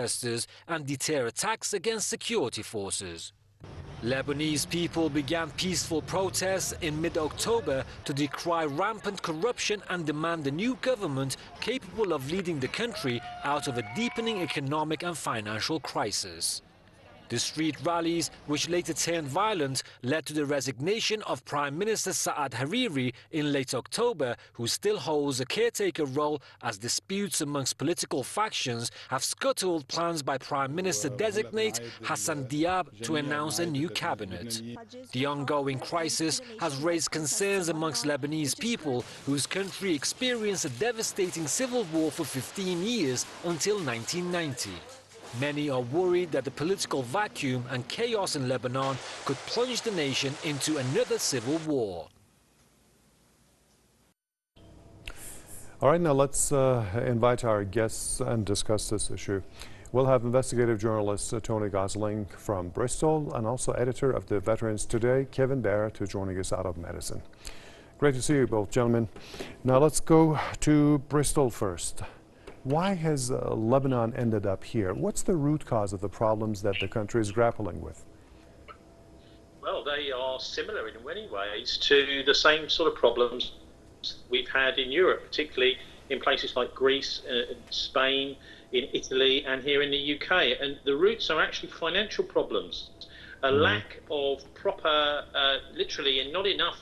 protesters and deter attacks against security forces. Lebanese people began peaceful protests in mid-October to decry rampant corruption and demand a new government capable of leading the country out of a deepening economic and financial crisis. The street rallies, which later turned violent, led to the resignation of Prime Minister Saad Hariri in late October, who still holds a caretaker role as disputes amongst political factions have scuttled plans by Prime Minister-designate Hassan Diab to announce a new cabinet. The ongoing crisis has raised concerns amongst Lebanese people, whose country experienced a devastating civil war for 15 years until 1990. Many are worried that the political vacuum and chaos in Lebanon could plunge the nation into another civil war. All right, now let's invite our guests and discuss this issue. We'll have investigative journalist Tony Gosling from Bristol and also editor of the Veterans Today, Kevin Barratt, who's joining us out of Medicine. Great to see you both, gentlemen. Now let's go to Bristol first. Why has Lebanon ended up here? What's the root cause of the problems that the country is grappling with? Well, they are similar in many ways to the same sort of problems we've had in Europe, particularly in places like Greece, Spain, in Italy, and here in the UK. And the roots are actually financial problems, a lack of proper, literally, and not enough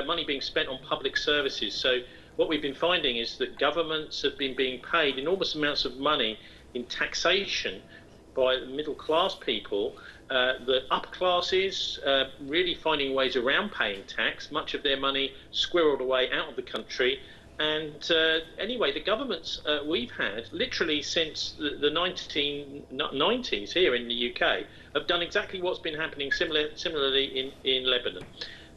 money being spent on public services. So what we've been finding is that governments have been being paid enormous amounts of money in taxation by middle class people. The upper classes really finding ways around paying tax, much of their money squirreled away out of the country. And anyway, the governments we've had, literally since the 1990s here in the UK, have done exactly what's been happening similarly in Lebanon.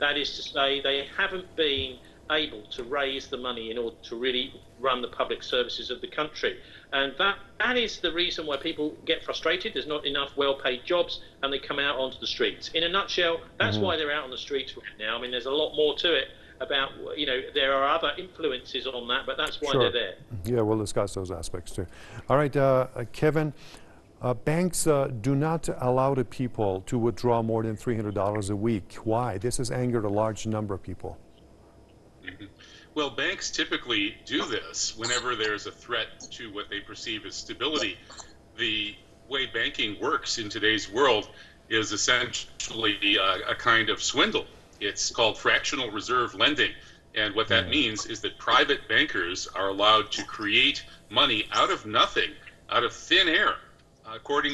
That is to say, they haven't been able to raise the money in order to really run the public services of the country. And that is the reason why people get frustrated. There's not enough well-paid jobs and they come out onto the streets. In a nutshell, that's why they're out on the streets right now. I mean, there's a lot more to it about, you know, there are other influences on that, but that's why they're there. Yeah, we'll discuss those aspects too. All right, Kevin, banks do not allow the people to withdraw more than $300 a week. Why? This has angered a large number of people. Well, banks typically do this whenever there's a threat to what they perceive as stability. The way banking works in today's world is essentially a kind of swindle. It's called fractional reserve lending. And what that means is that private bankers are allowed to create money out of nothing, out of thin air.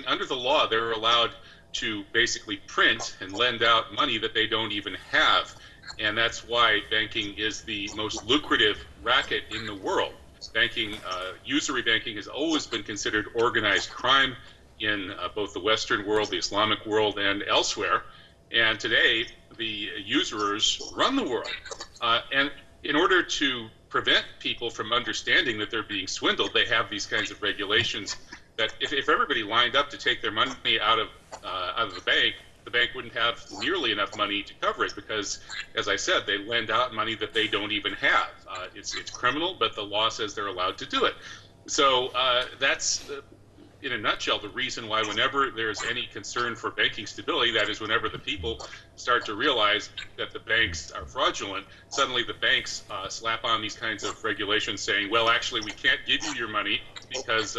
Under the law, they're allowed to basically print and lend out money that they don't even have. And that's why banking is the most lucrative racket in the world. Banking, usury banking, has always been considered organized crime in both the Western world, the Islamic world, and elsewhere. And today, the usurers run the world. And in order to prevent people from understanding that they're being swindled, they have these kinds of regulations that if everybody lined up to take their money out of the bank wouldn't have nearly enough money to cover it because, as I said, they lend out money that they don't even have. It's criminal, but the law says they're allowed to do it. So that's, in a nutshell, the reason why whenever there's any concern for banking stability, that is whenever the people start to realize that the banks are fraudulent, suddenly the banks slap on these kinds of regulations saying, well, actually, we can't give you your money because,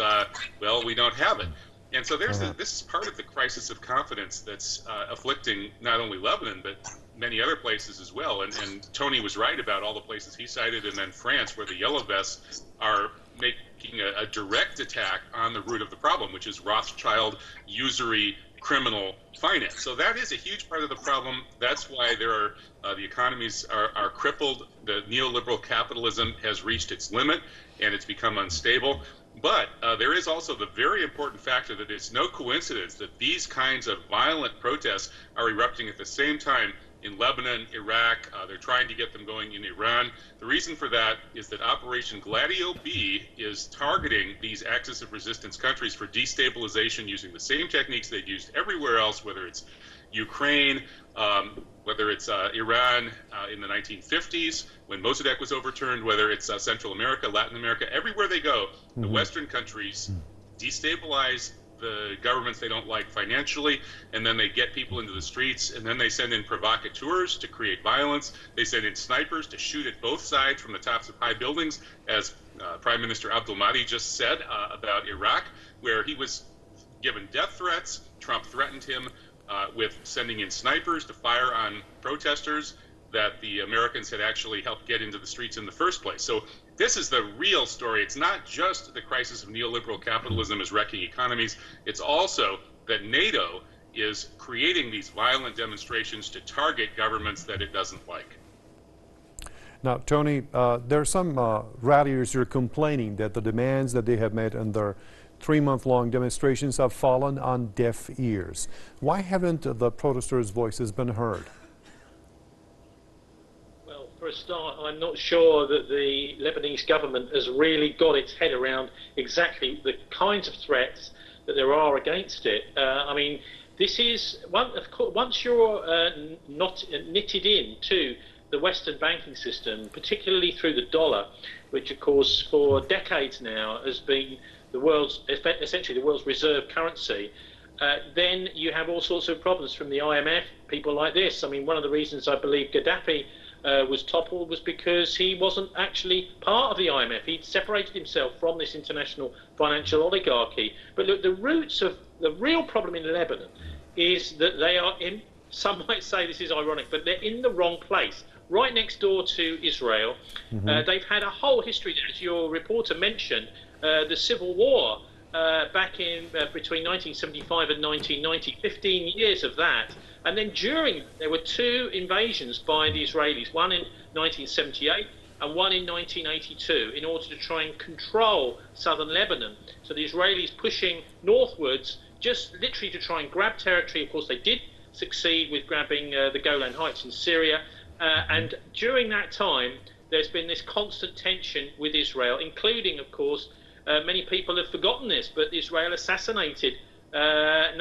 well, we don't have it. And so this is part of the crisis of confidence that's afflicting not only Lebanon, but many other places as well. And Tony was right about all the places he cited, and then France, where the yellow vests are making a direct attack on the root of the problem, which is Rothschild, usury, criminal finance. So that is a huge part of the problem. That's why there are the economies are crippled. The neoliberal capitalism has reached its limit, and it's become unstable. But there is also the very important factor that it's no coincidence that these kinds of violent protests are erupting at the same time in Lebanon, Iraq. They're trying to get them going in Iran. The reason for that is that Operation Gladio B is targeting these axis of resistance countries for destabilization using the same techniques they've used everywhere else, whether it's Ukraine, whether it's Iran in the 1950s when Mossadegh was overturned, whether it's Central America, Latin America, everywhere they go, the Western countries destabilize the governments they don't like financially, and then they get people into the streets, and then they send in provocateurs to create violence. They send in snipers to shoot at both sides from the tops of high buildings, as Prime Minister Abdul Mahdi just said about Iraq, where he was given death threats. Trump threatened him with sending in snipers to fire on protesters that the Americans had actually helped get into the streets in the first place. So this is the real story. It's not just the crisis of neoliberal capitalism is wrecking economies. It's also that NATO is creating these violent demonstrations to target governments that it doesn't like. Now, Tony, there are some ralliers who are complaining that the demands that they have made in their 3-month-long demonstrations have fallen on deaf ears. Why haven't the protesters' voices been heard? For a start, I'm not sure that the Lebanese government has really got its head around exactly the kinds of threats that there are against it. I mean, this is once you're not knitted into the Western banking system, particularly through the dollar, which of course for decades now has been essentially the world's reserve currency. Then you have all sorts of problems from the IMF, people like this. I mean, one of the reasons I believe Gaddafi was toppled was because he wasn't actually part of the IMF. He'd separated himself from this international financial oligarchy. But look, the roots of the real problem in Lebanon is that they are in, some might say this is ironic, but they're in the wrong place, right next door to Israel. They've had a whole history, as your reporter mentioned, the civil war back in between 1975 and 1990, 15 years of that. And then there were 2 invasions by the Israelis, one in 1978 and one in 1982, in order to try and control southern Lebanon. So the Israelis pushing northwards, just literally to try and grab territory. Of course, they did succeed with grabbing the Golan Heights in Syria. And during that time, there's been this constant tension with Israel, including, of course, many people have forgotten this, but Israel assassinated Hassan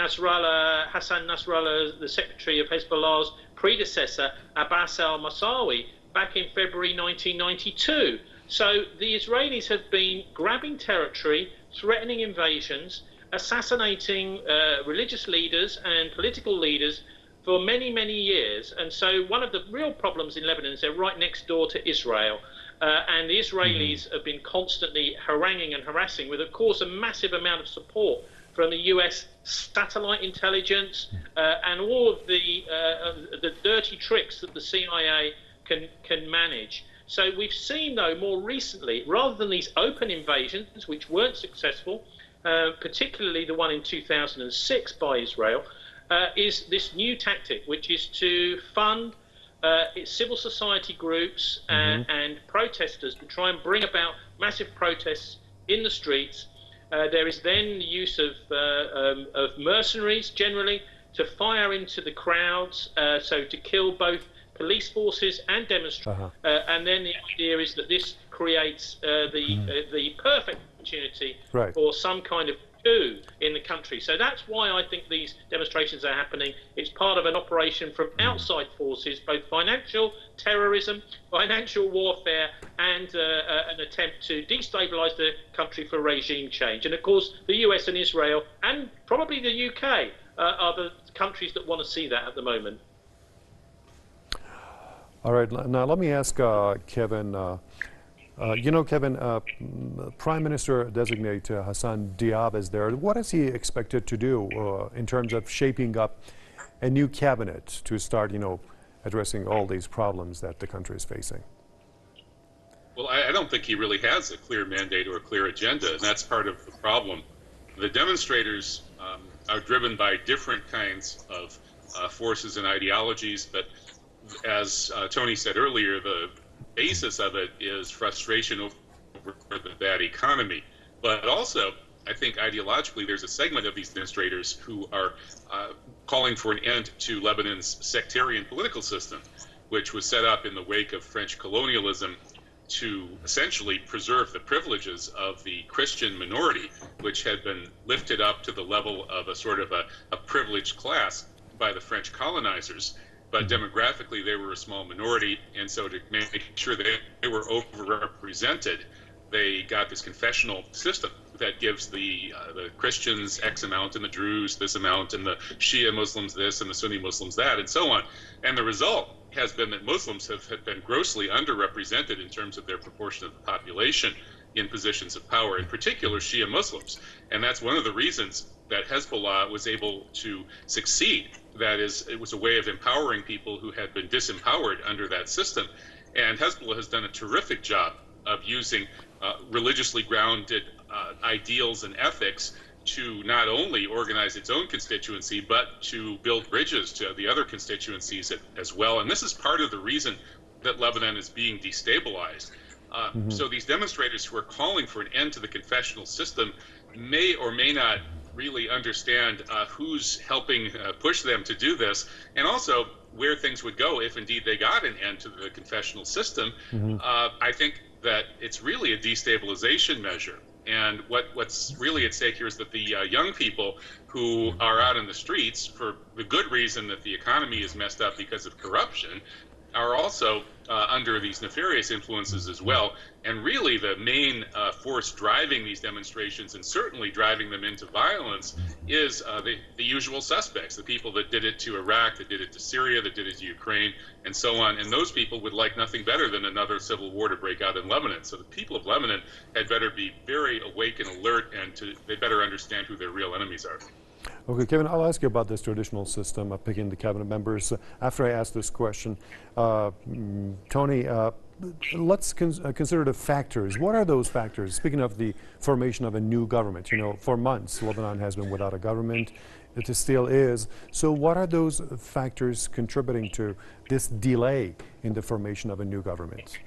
Nasrallah, the secretary of Hezbollah's predecessor, Abbas al-Masawi, back in February 1992. So the Israelis have been grabbing territory, threatening invasions, assassinating religious leaders and political leaders for many, many years. And so one of the real problems in Lebanon is they're right next door to Israel. And the Israelis have been constantly haranguing and harassing with, of course, a massive amount of support from the US satellite intelligence and all of the dirty tricks that the CIA can manage. So we've seen, though, more recently, rather than these open invasions, which weren't successful, particularly the one in 2006 by Israel, is this new tactic, which is to fund civil society groups and protesters to try and bring about massive protests in the streets. There is then the use of mercenaries, generally, to fire into the crowds, so to kill both police forces and demonstrators. And then the idea is that this creates the perfect opportunity for some kind of coup in the country. So that's why I think these demonstrations are happening. It's part of an operation from outside forces, both financial terrorism, financial warfare, and an attempt to destabilize the country for regime change. And of course, the US and Israel, and probably the UK, are the countries that want to see that at the moment. All right, now let me ask Kevin. Kevin, Prime Minister-designate Hassan Diab is there. What is he expected to do in terms of shaping up a new cabinet to start, addressing all these problems that the country is facing? Well, I don't think he really has a clear mandate or a clear agenda, and that's part of the problem. The demonstrators are driven by different kinds of forces and ideologies, but as Tony said earlier, the basis of it is frustration over the bad economy. But also, I think ideologically, there's a segment of these demonstrators who are calling for an end to Lebanon's sectarian political system, which was set up in the wake of French colonialism to essentially preserve the privileges of the Christian minority, which had been lifted up to the level of a sort of a privileged class by the French colonizers. But demographically, they were a small minority, and so to make sure that they were overrepresented, they got this confessional system. that gives the Christians X amount and the Druze this amount and the Shia Muslims this and the Sunni Muslims that and so on. And the result has been that Muslims have been grossly underrepresented in terms of their proportion of the population in positions of power, in particular Shia Muslims. And that's one of the reasons that Hezbollah was able to succeed. That is, it was a way of empowering people who had been disempowered under that system. And Hezbollah has done a terrific job of using religiously grounded ideals and ethics to not only organize its own constituency, but to build bridges to the other constituencies as well. And this is part of the reason that Lebanon is being destabilized. So these demonstrators who are calling for an end to the confessional system may or may not really understand who's helping push them to do this, and also where things would go if indeed they got an end to the confessional system. I think that it's really a destabilization measure. And what's really at stake here is that the young people who are out in the streets for the good reason that the economy is messed up because of corruption are also under these nefarious influences as well. And really the main force driving these demonstrations and certainly driving them into violence is the usual suspects, the people that did it to Iraq, that did it to Syria, that did it to Ukraine, and so on. And those people would like nothing better than another civil war to break out in Lebanon. So the people of Lebanon had better be very awake and alert, and they better understand who their real enemies are. Okay, Kevin, I'll ask you about this traditional system of picking the cabinet members. After I ask this question, Tony, let's consider the factors. What are those factors? Speaking of the formation of a new government, you know, for months Lebanon has been without a government. It still is. So what are those factors contributing to this delay in the formation of a new government?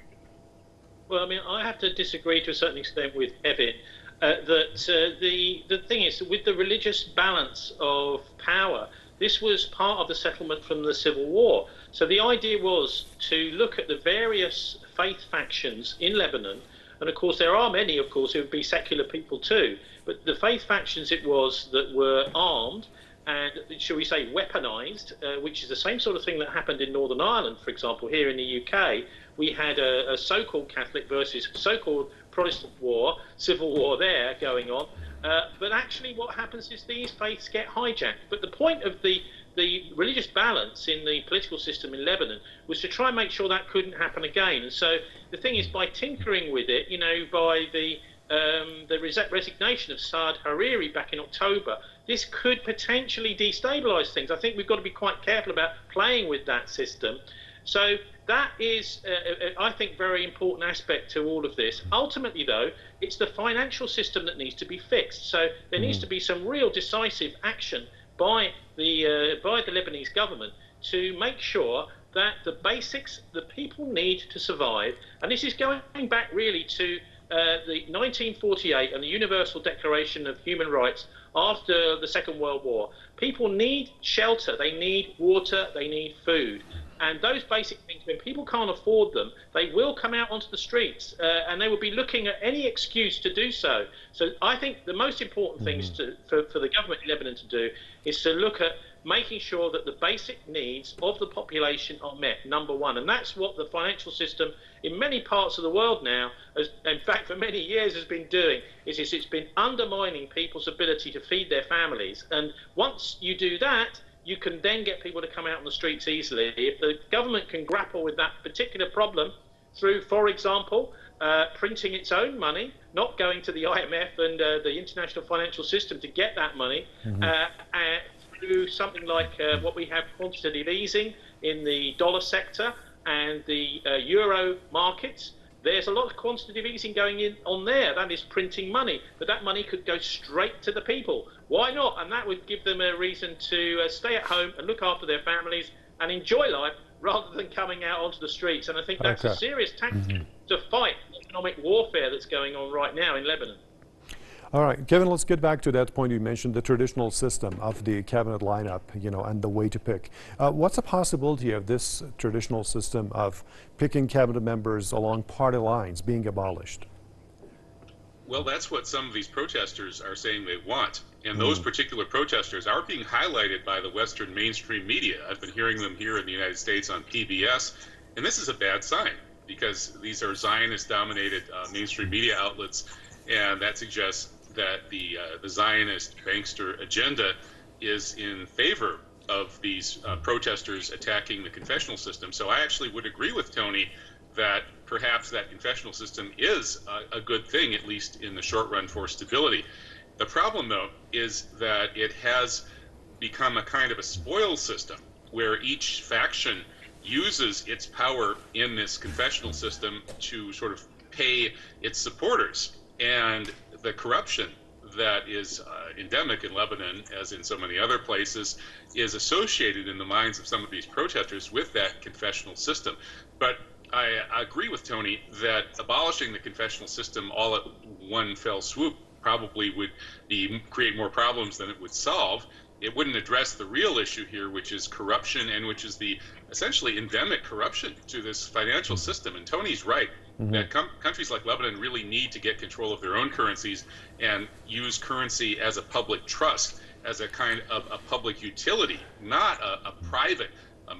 Well, I mean, I have to disagree to a certain extent with Evan. The thing is, with the religious balance of power, this was part of the settlement from the Civil War. So the idea was to look at the various faith factions in Lebanon, and of course there are many, of course, who would be secular people too, but the faith factions it was that were armed and, shall we say, weaponized, which is the same sort of thing that happened in Northern Ireland, for example. Here in the UK, we had a so-called Catholic versus so-called Protestant war, civil war there going on. But actually what happens is these faiths get hijacked. But the point of the religious balance in the political system in Lebanon was to try and make sure that couldn't happen again. And so the thing is, by tinkering with it, you know, by the resignation of Saad Hariri back in October, this could potentially destabilise things. I think we've got to be quite careful about playing with that system. So that is, I think, very important aspect to all of this. Ultimately, though, it's the financial system that needs to be fixed. So there needs to be some real decisive action by the Lebanese government to make sure that the basics that people need to survive, and this is going back really to the 1948 and the Universal Declaration of Human Rights after the Second World War. People need shelter, they need water, they need food. And those basic things, when people can't afford them, they will come out onto the streets and they will be looking at any excuse to do so. So I think the most important things for the government in Lebanon to do is to look at making sure that the basic needs of the population are met, number one. And that's what the financial system in many parts of the world now, in fact for many years, has been doing, is it's been undermining people's ability to feed their families. And once you do that, you can then get people to come out on the streets easily. If the government can grapple with that particular problem through, for example, printing its own money, not going to the IMF and the international financial system to get that money, through something like what we have, quantitative easing in the dollar sector and the euro markets. There's a lot of quantitative easing going on there. That is printing money, but that money could go straight to the people. Why not? And that would give them a reason to stay at home and look after their families and enjoy life rather than coming out onto the streets. And I think that's a serious tactic to fight economic warfare that's going on right now in Lebanon. All right, Kevin, let's get back to that point you mentioned, the traditional system of the cabinet lineup, you know, and the way to pick. What's the possibility of this traditional system of picking cabinet members along party lines being abolished? Well, that's what some of these protesters are saying they want. And those particular protesters are being highlighted by the Western mainstream media. I've been hearing them here in the United States on PBS. And this is a bad sign because these are Zionist-dominated mainstream media outlets. And that suggests that the Zionist bankster agenda is in favor of these protesters attacking the confessional system. So I actually would agree with Tony that perhaps that confessional system is a good thing, at least in the short run, for stability. The problem, though, is that it has become a kind of a spoils system where each faction uses its power in this confessional system to sort of pay its supporters. And the corruption that is endemic in Lebanon, as in so many other places, is associated in the minds of some of these protesters with that confessional system. But I agree with Tony that abolishing the confessional system all at one fell swoop probably would create more problems than it would solve. It wouldn't address the real issue here, which is corruption, and which is the essentially endemic corruption to this financial system. And Tony's right that countries like Lebanon really need to get control of their own currencies and use currency as a public trust, as a kind of a public utility, not a private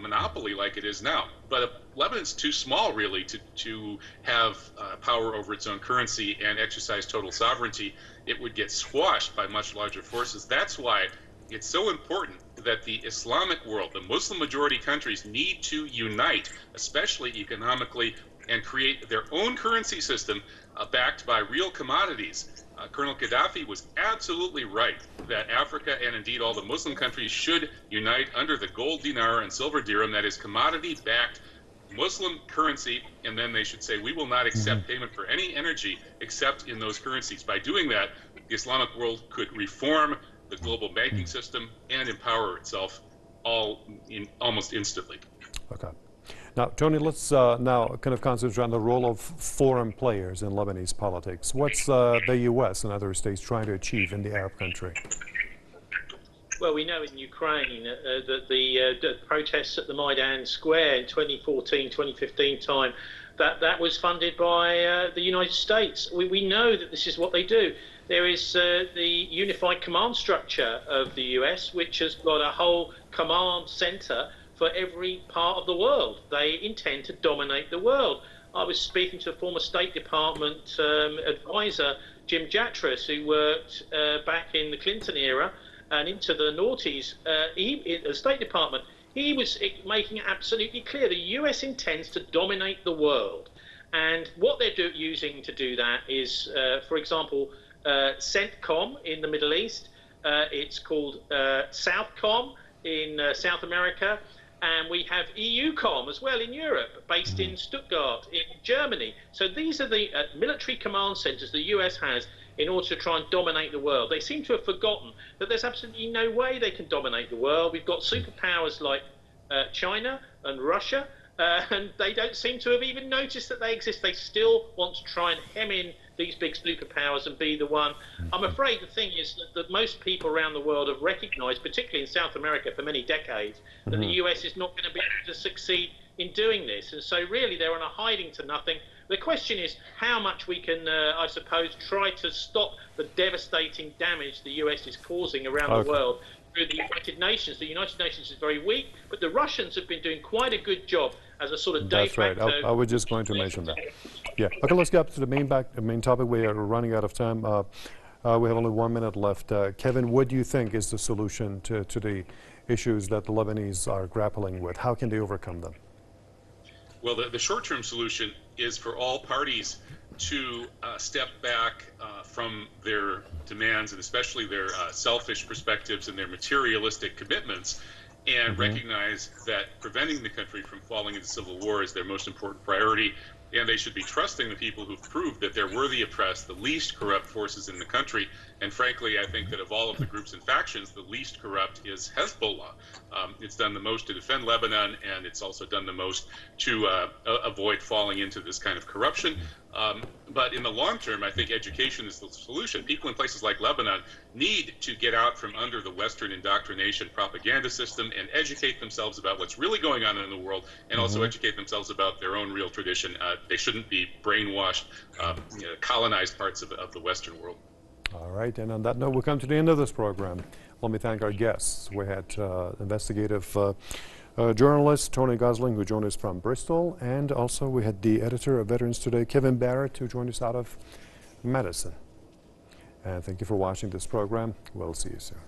monopoly like it is now. But Lebanon's too small, really, to have power over its own currency and exercise total sovereignty. It would get squashed by much larger forces. That's why it's so important that the Islamic world, the Muslim majority countries, need to unite, especially economically, and create their own currency system backed by real commodities. Colonel Gaddafi was absolutely right that Africa, and indeed all the Muslim countries, should unite under the gold dinar and silver dirham, that is commodity-backed Muslim currency, and then they should say, we will not accept payment for any energy except in those currencies. By doing that, the Islamic world could reform the global banking system and empower itself almost instantly. Okay. Now, Tony, let's now kind of concentrate on the role of foreign players in Lebanese politics. What's the U.S. and other states trying to achieve in the Arab country? Well, we know in Ukraine that the protests at the Maidan Square in 2014, 2015 time, that was funded by the United States. We know that this is what they do. There is the unified command structure of the US, which has got a whole command center for every part of the world. They intend to dominate the world. I was speaking to a former State Department advisor, Jim Jatras, who worked back in the Clinton era and into the noughties, the State Department. He was making it absolutely clear the US intends to dominate the world. And what they're using to do that is, for example, CENTCOM in the Middle East. It's called SOUTHCOM in South America. And we have EUCOM as well in Europe, based in Stuttgart in Germany. So these are the military command centers the US has in order to try and dominate the world. They seem to have forgotten that there's absolutely no way they can dominate the world. We've got superpowers like China and Russia, and they don't seem to have even noticed that they exist. They still want to try and hem in these big superpowers and be the one. I'm afraid the thing is that most people around the world have recognized, particularly in South America for many decades, that the US is not going to be able to succeed in doing this. And so really they're on a hiding to nothing. The question is how much we can, I suppose, try to stop the devastating damage the US is causing around the world through the United Nations. The United Nations is very weak, but the Russians have been doing quite a good job as a sort of de facto. That's right. I was just going to mention that. Yeah. Okay, let's get up to the main topic. We are running out of time. We have only 1 minute left. Kevin, what do you think is the solution to the issues that the Lebanese are grappling with? How can they overcome them? Well, the short-term solution is for all parties to step back from their demands, and especially their selfish perspectives and their materialistic commitments, and recognize that preventing the country from falling into civil war is their most important priority. And they should be trusting the people who've proved that they're worthy oppressed, the least corrupt forces in the country. And frankly, I think that of all of the groups and factions, the least corrupt is Hezbollah. It's done the most to defend Lebanon, and it's also done the most to avoid falling into this kind of corruption. But in the long term, I think education is the solution. People in places like Lebanon need to get out from under the Western indoctrination propaganda system and educate themselves about what's really going on in the world, and also educate themselves about their own real tradition. They shouldn't be brainwashed, colonized parts of the Western world. All right, and on that note, we'll come to the end of this program. Let me thank our guests. We had investigative journalist Tony Gosling, who joined us from Bristol, and also we had the editor of Veterans Today, Kevin Barratt, who joined us out of Madison. And thank you for watching this program. We'll see you soon.